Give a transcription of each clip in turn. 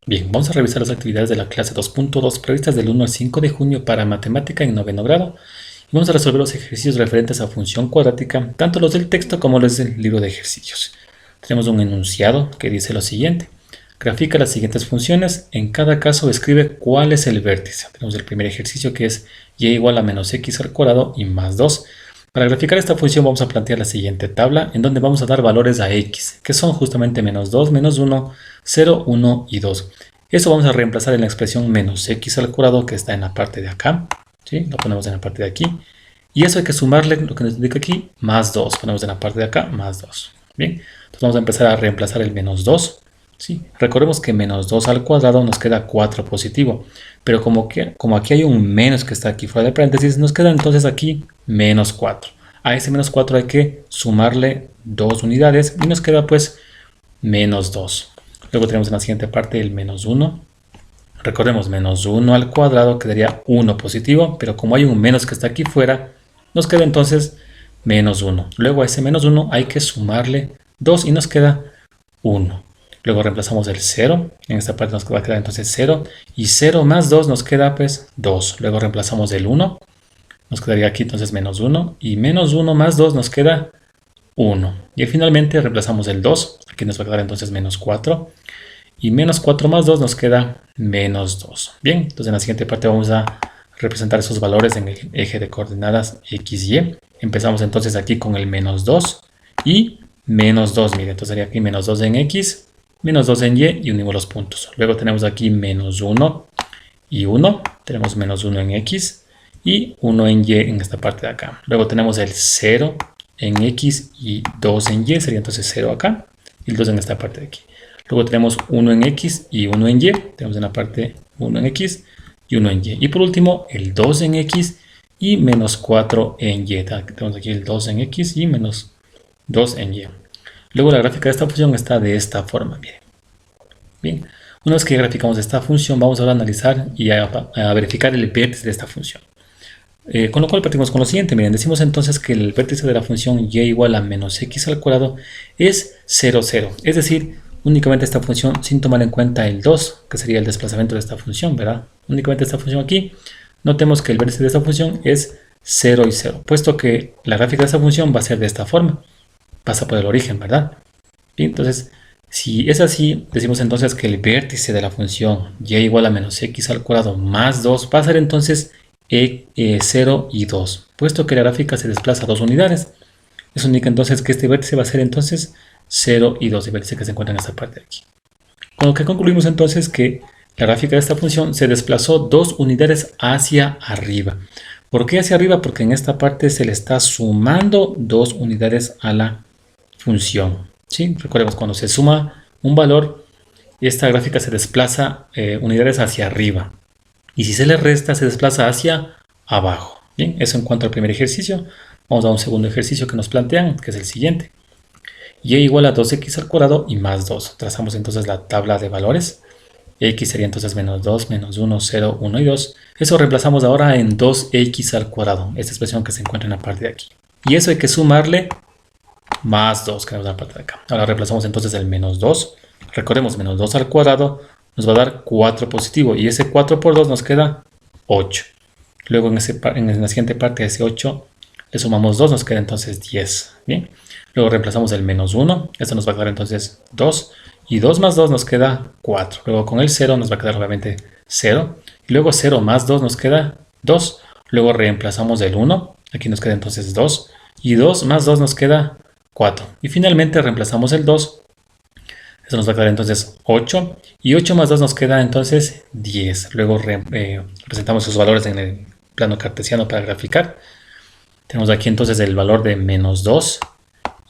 Bien, vamos a revisar las actividades de la clase 2.2 previstas del 1 al 5 de junio para matemática en noveno grado. Y vamos a resolver los ejercicios referentes a función cuadrática, tanto los del texto como los del libro de ejercicios. Tenemos un enunciado que dice lo siguiente. Grafica las siguientes funciones. En cada caso escribe cuál es el vértice. Tenemos el primer ejercicio que es y igual a menos x al cuadrado y más 2. Para graficar esta función vamos a plantear la siguiente tabla en donde vamos a dar valores a x, que son justamente menos 2, menos 1, 0, 1 y 2. Eso vamos a reemplazar en la expresión menos x al cuadrado que está en la parte de acá. ¿Sí? Lo ponemos en la parte de aquí. Y eso hay que sumarle lo que nos indica aquí, más 2. Ponemos en la parte de acá, más 2. Bien, entonces vamos a empezar a reemplazar el menos 2. ¿Sí? Recordemos que menos 2 al cuadrado nos queda 4 positivo. Pero como aquí hay un menos que está aquí fuera de paréntesis, nos queda entonces aquí menos 4. A ese menos 4 hay que sumarle 2 unidades y nos queda pues menos 2. Luego tenemos en la siguiente parte el menos 1. Recordemos, menos 1 al cuadrado quedaría 1 positivo, pero como hay un menos que está aquí fuera, nos queda entonces menos 1. Luego a ese menos 1 hay que sumarle 2 y nos queda 1. Luego reemplazamos el 0, en esta parte nos va a quedar entonces 0, y 0 más 2 nos queda pues 2. Luego reemplazamos el 1, nos quedaría aquí entonces menos 1, y menos 1 más 2 nos queda 1. Y finalmente reemplazamos el 2, aquí nos va a quedar entonces menos 4, y menos 4 más 2 nos queda menos 2. Bien, entonces en la siguiente parte vamos a representar esos valores en el eje de coordenadas x, y. Empezamos entonces aquí con el menos 2 y menos 2. Mire, entonces sería aquí menos 2 en x, menos 2 en y unimos los puntos. Luego tenemos aquí menos 1 y 1. Tenemos menos 1 en x y 1 en y en esta parte de acá. Luego tenemos el 0 en x y 2 en y. Sería entonces 0 acá y el 2 en esta parte de aquí. Luego tenemos 1 en x y 1 en y. Tenemos en la parte 1 en x y 1 en y. Y por último el 2 en x y menos 4 en y. Tenemos aquí el 2 en x y menos 2 en y. Luego la gráfica de esta función está de esta forma. Miren. Bien, una vez que graficamos esta función, vamos ahora a analizar y a verificar el vértice de esta función. Con lo cual partimos con lo siguiente. Miren, decimos entonces que el vértice de la función y igual a menos x al cuadrado es 0, 0. Es decir, únicamente esta función sin tomar en cuenta el 2, que sería el desplazamiento de esta función, ¿verdad? Únicamente esta función aquí. Notemos que el vértice de esta función es 0 y 0, puesto que la gráfica de esta función va a ser de esta forma. Pasa por el origen, ¿verdad? Bien, entonces, si es así, decimos entonces que el vértice de la función y igual a menos x al cuadrado más 2 va a ser entonces 0 y 2, puesto que la gráfica se desplaza 2 unidades. Eso indica entonces que este vértice va a ser entonces 0 y 2, el vértice que se encuentra en esta parte de aquí. Con lo que concluimos entonces que la gráfica de esta función se desplazó 2 unidades hacia arriba. ¿Por qué hacia arriba? Porque en esta parte se le está sumando 2 unidades a la función. ¿Sí? Recordemos, cuando se suma un valor, esta gráfica se desplaza unidades hacia arriba. Y si se le resta, se desplaza hacia abajo. Bien, eso en cuanto al primer ejercicio. Vamos a un segundo ejercicio que nos plantean, que es el siguiente. Y igual a 2x al cuadrado y más 2. Trazamos entonces la tabla de valores. X sería entonces menos 2, menos 1, 0, 1 y 2. Eso reemplazamos ahora en 2x al cuadrado. Esta expresión que se encuentra en la parte de aquí. Y eso hay que sumarle más 2, que tenemos en la parte de acá. Ahora reemplazamos entonces el menos 2. Recordemos, menos 2 al cuadrado nos va a dar 4 positivo. Y ese 4 por 2 nos queda 8. Luego en la siguiente parte de ese 8 le sumamos 2, nos queda entonces 10. Bien. Luego reemplazamos el menos 1. Esto nos va a quedar entonces 2. Y 2 más 2 nos queda 4. Luego con el 0 nos va a quedar obviamente 0. Y luego 0 más 2 nos queda 2. Luego reemplazamos el 1. Aquí nos queda entonces 2. Y 2 más 2 nos queda 4. Y finalmente reemplazamos el 2. Eso nos va a quedar entonces 8. Y 8 más 2 nos queda entonces 10. Luego representamos esos valores en el plano cartesiano para graficar. Tenemos aquí entonces el valor de menos 2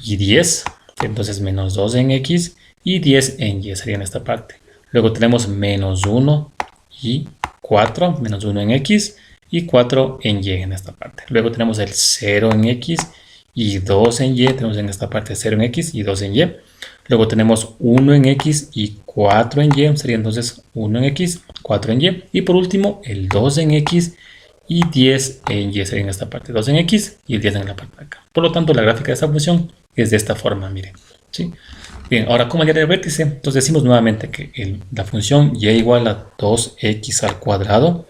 y 10. Entonces menos 2 en x y 10 en y sería en esta parte. Luego tenemos menos 1 y 4. Menos 1 en x y 4 en y en esta parte. Luego tenemos el 0 en x y 2 en y. Tenemos en esta parte 0 en x y 2 en y. Luego tenemos 1 en x y 4 en y. Sería entonces 1 en x, 4 en y. Y por último el 2 en x y 10 en y. Sería en esta parte 2 en x y el 10 en la parte de acá. Por lo tanto, la gráfica de esta función es de esta forma, miren. ¿Sí? Bien, ahora ¿cómo hallar el vértice? Entonces decimos nuevamente que la función y igual a 2x al cuadrado.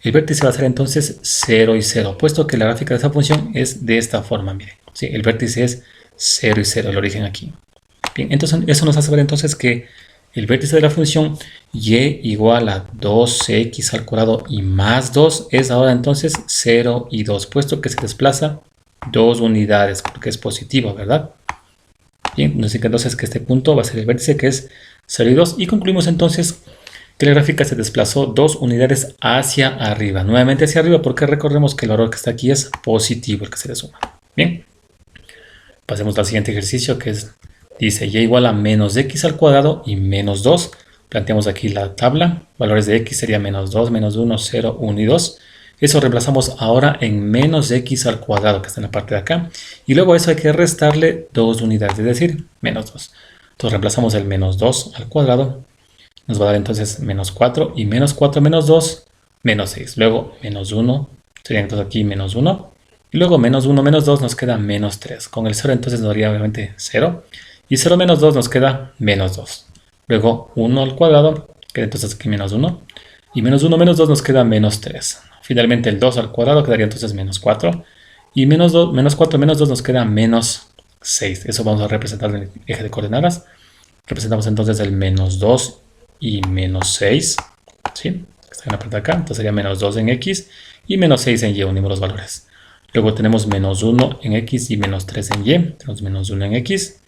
El vértice va a ser entonces 0 y 0, puesto que la gráfica de esa función es de esta forma, miren. ¿Sí? El vértice es 0 y 0, el origen aquí. Bien, entonces eso nos hace ver entonces que el vértice de la función y igual a 2x al cuadrado y más 2 es ahora entonces 0 y 2, puesto que se desplaza 2 unidades, porque es positivo, ¿verdad? Bien, nos indica entonces que este punto va a ser el vértice que es 0 y 2, y concluimos entonces que la gráfica se desplazó 2 unidades hacia arriba, nuevamente hacia arriba, porque recordemos que el valor que está aquí es positivo, el que se le suma. Bien, pasemos al siguiente ejercicio, que dice y igual a menos x al cuadrado y menos 2. Planteamos aquí la tabla, valores de x sería menos 2, menos 1, 0, 1 y 2. Eso reemplazamos ahora en menos x al cuadrado, que está en la parte de acá. Y luego a eso hay que restarle 2 unidades, es decir, menos 2. Entonces reemplazamos el menos 2 al cuadrado. Nos va a dar entonces menos 4 y menos 4 menos 2, menos 6. Luego menos 1, sería entonces aquí menos 1. Y luego menos 1 menos 2 nos queda menos 3. Con el 0 entonces nos daría obviamente 0. Y 0 menos 2 nos queda menos 2. Luego 1 al cuadrado, queda entonces aquí menos 1. Y menos 1 menos 2 nos queda menos 3. Finalmente el 2 al cuadrado quedaría entonces menos 4. Y menos 4 menos 2 nos queda menos 6. Eso vamos a representar en el eje de coordenadas. Representamos entonces el menos 2 y menos 6. ¿Sí? Está en la parte de acá. Entonces sería menos 2 en x y menos 6 en y. Unimos los valores. Luego tenemos menos 1 en x y menos 3 en y. Tenemos menos 1 en x,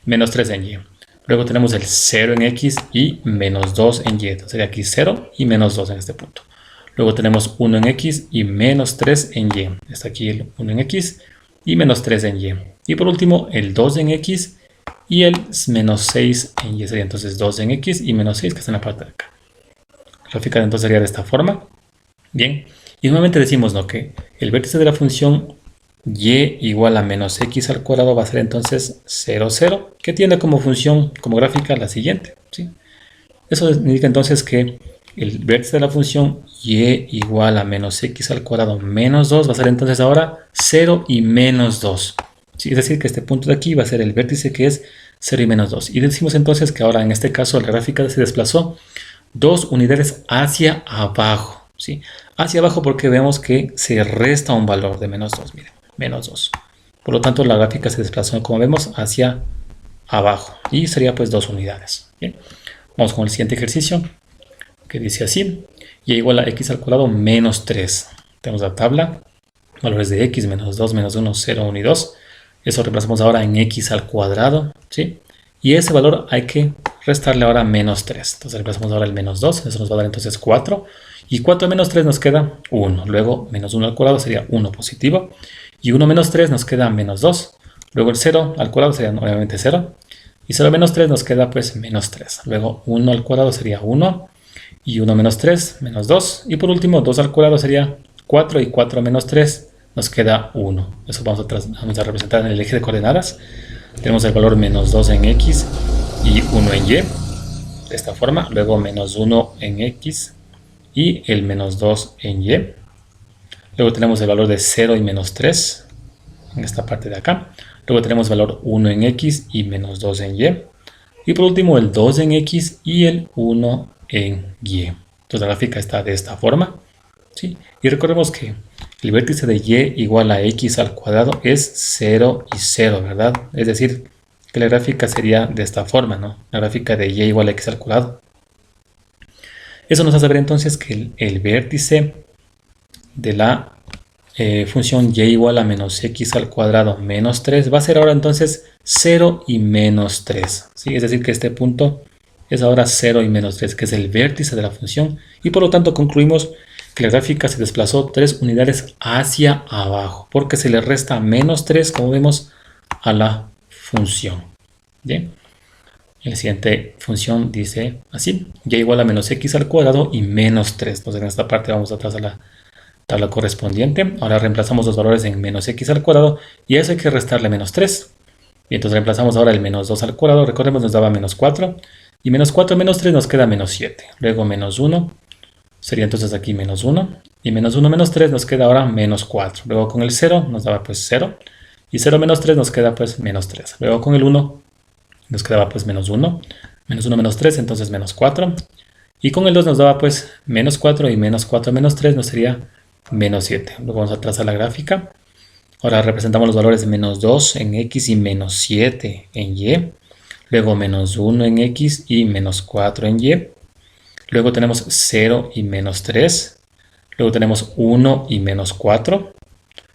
menos 3 en y. Luego tenemos el 0 en x y menos 2 en y. Entonces sería aquí 0 y menos 2 en este punto. Luego tenemos 1 en x y menos 3 en y. Está aquí el 1 en x y menos 3 en y. Y por último el 2 en x y el menos 6 en y. Sería entonces 2 en x y menos 6 que está en la parte de acá. La gráfica entonces sería de esta forma. Bien. Y nuevamente decimos, ¿no?, que el vértice de la función y igual a menos x al cuadrado va a ser entonces 0, 0, que tiene como función, como gráfica, la siguiente. ¿Sí? Eso indica entonces que el vértice de la función y igual a menos x al cuadrado menos 2 va a ser entonces ahora 0 y menos 2. ¿Sí? Es decir, que este punto de aquí va a ser el vértice que es 0 y menos 2. Y decimos entonces que ahora en este caso la gráfica se desplazó 2 unidades hacia abajo. ¿Sí? Hacia abajo porque vemos que se resta un valor de menos 2, miren, menos 2. Por lo tanto, la gráfica se desplazó, como vemos, hacia abajo. Y sería pues 2 unidades. Bien. Vamos con el siguiente ejercicio, que dice así. Y igual a x al cuadrado menos 3. Tenemos la tabla. Valores de x, menos 2, menos 1, 0, 1 y 2. Eso reemplazamos ahora en x al cuadrado. ¿Sí? Y ese valor hay que restarle ahora menos 3. Entonces reemplazamos ahora el menos 2. Eso nos va a dar entonces 4. Y 4 menos 3 nos queda 1. Luego menos 1 al cuadrado sería 1 positivo. Y 1 menos 3 nos queda menos 2. Luego el 0 al cuadrado sería obviamente 0. Y 0 menos 3 nos queda pues menos 3. Luego 1 al cuadrado sería 1. Y 1 menos 3, menos 2. Y por último 2 al cuadrado sería 4. Y 4 menos 3 nos queda 1. Eso vamos a representar en el eje de coordenadas. Tenemos el valor menos 2 en x y 1 en y. De esta forma. Luego menos 1 en x y el menos 2 en y. Luego tenemos el valor de 0 y menos 3 en esta parte de acá. Luego tenemos valor 1 en x y menos 2 en y. Y por último el 2 en x y el 1 en y. Entonces la gráfica está de esta forma. ¿Sí? Y recordemos que el vértice de y igual a x al cuadrado es 0 y 0, ¿verdad? Es decir, que la gráfica sería de esta forma, ¿no? La gráfica de y igual a x al cuadrado. Eso nos hace ver entonces que el vértice de la función y igual a menos x al cuadrado menos 3 va a ser ahora entonces 0 y menos 3. ¿Sí? Es decir, que este punto es ahora 0 y menos 3, que es el vértice de la función. Y por lo tanto concluimos que la gráfica se desplazó 3 unidades hacia abajo, porque se le resta menos 3, como vemos, a la función. Bien. La siguiente función dice así, y igual a menos x al cuadrado y menos 3. Entonces en esta parte vamos atrás a la tabla correspondiente. Ahora reemplazamos los valores en menos x al cuadrado y a eso hay que restarle menos 3. Y entonces reemplazamos ahora el menos 2 al cuadrado. Recordemos nos daba menos 4. Y menos 4 menos 3 nos queda menos 7. Luego menos 1. Sería entonces aquí menos 1. Y menos 1 menos 3 nos queda ahora menos 4. Luego con el 0 nos daba pues 0. Y 0 menos 3 nos queda pues menos 3. Luego con el 1 Nos quedaba pues menos 1. Menos 1 menos 3, entonces menos 4. Y con el 2 nos daba pues menos 4 y menos 4 menos 3 nos sería menos 7. Luego vamos a trazar la gráfica. Ahora representamos los valores de menos 2 en X y menos 7 en Y. Luego menos 1 en X y menos 4 en Y. Luego tenemos 0 y menos 3. Luego tenemos 1 y menos 4.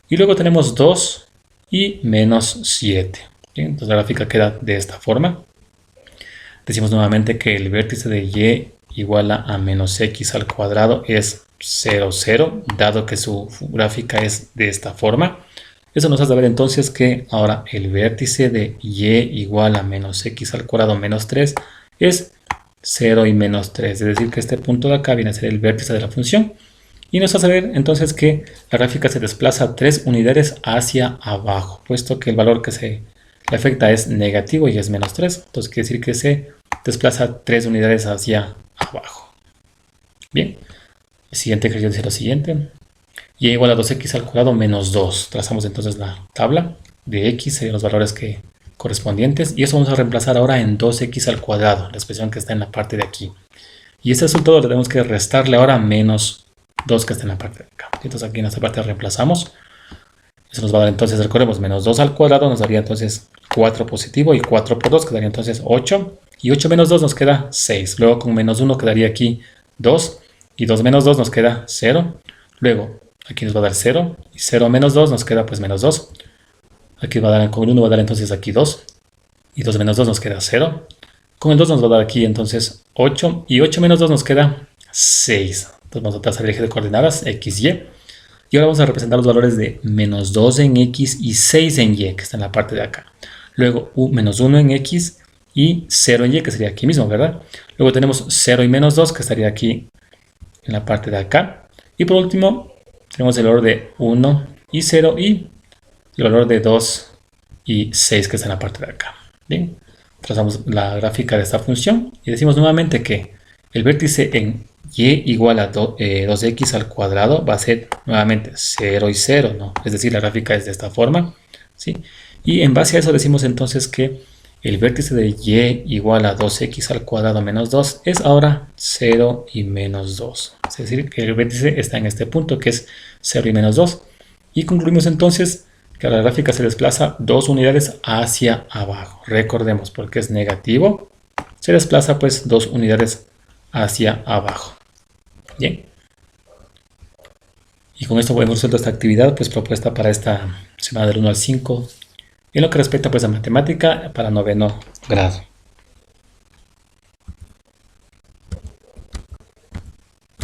Y luego tenemos 2 y menos 7. Bien, entonces la gráfica queda de esta forma. Decimos nuevamente que el vértice de Y igual a menos X al cuadrado es 0, 0, dado que su gráfica es de esta forma. Eso nos hace ver entonces que ahora el vértice de Y igual a menos X al cuadrado menos 3 es 0 y menos 3. Es decir, que este punto de acá viene a ser el vértice de la función. Y nos hace ver entonces que la gráfica se desplaza 3 unidades hacia abajo, puesto que el valor que se le afecta es negativo y es menos 3. Entonces quiere decir que se desplaza 3 unidades hacia abajo. Bien, el siguiente ejercicio dice lo siguiente. Y igual a 2x al cuadrado menos 2. Trazamos entonces la tabla de x, serían los valores correspondientes. Y eso vamos a reemplazar ahora en 2x al cuadrado, la expresión que está en la parte de aquí. Y este resultado le tenemos que restarle ahora menos 2 que está en la parte de acá. Entonces aquí en esta parte reemplazamos. Eso nos va a dar entonces, recordemos, menos 2 al cuadrado nos daría entonces 4 positivo y 4 por 2 quedaría entonces 8. Y 8 menos 2 nos queda 6. Luego con menos 1 quedaría aquí 2. Y 2 menos 2 nos queda 0. Luego aquí nos va a dar 0. Y 0 menos 2 nos queda pues menos 2. Aquí va a dar, con el 1 va a dar entonces aquí 2. Y 2 menos 2 nos queda 0. Con el 2 nos va a dar aquí entonces 8. Y 8 menos 2 nos queda 6. Entonces vamos a trazar el eje de coordenadas x, y. Y ahora vamos a representar los valores de menos 2 en x y 6 en y, que está en la parte de acá. Luego menos 1 en x y 0 en y, que sería aquí mismo, ¿verdad? Luego tenemos 0 y menos 2, que estaría aquí en la parte de acá. Y por último, tenemos el valor de 1 y 0 y el valor de 2 y 6, que está en la parte de acá. Bien, trazamos la gráfica de esta función y decimos nuevamente que el vértice en y igual a 2x al cuadrado va a ser nuevamente 0 y 0, ¿no? Es decir, la gráfica es de esta forma, ¿sí? Y en base a eso decimos entonces que el vértice de y igual a 2x al cuadrado menos 2 es ahora 0 y menos 2. Es decir, que el vértice está en este punto que es 0 y menos 2. Y concluimos entonces que la gráfica se desplaza 2 unidades hacia abajo. Recordemos, porque es negativo, se desplaza pues 2 unidades hacia abajo. Bien. Y con esto hemos resuelto esta actividad pues propuesta para esta semana del 1 al 5 en lo que respecta pues a matemática para noveno grado.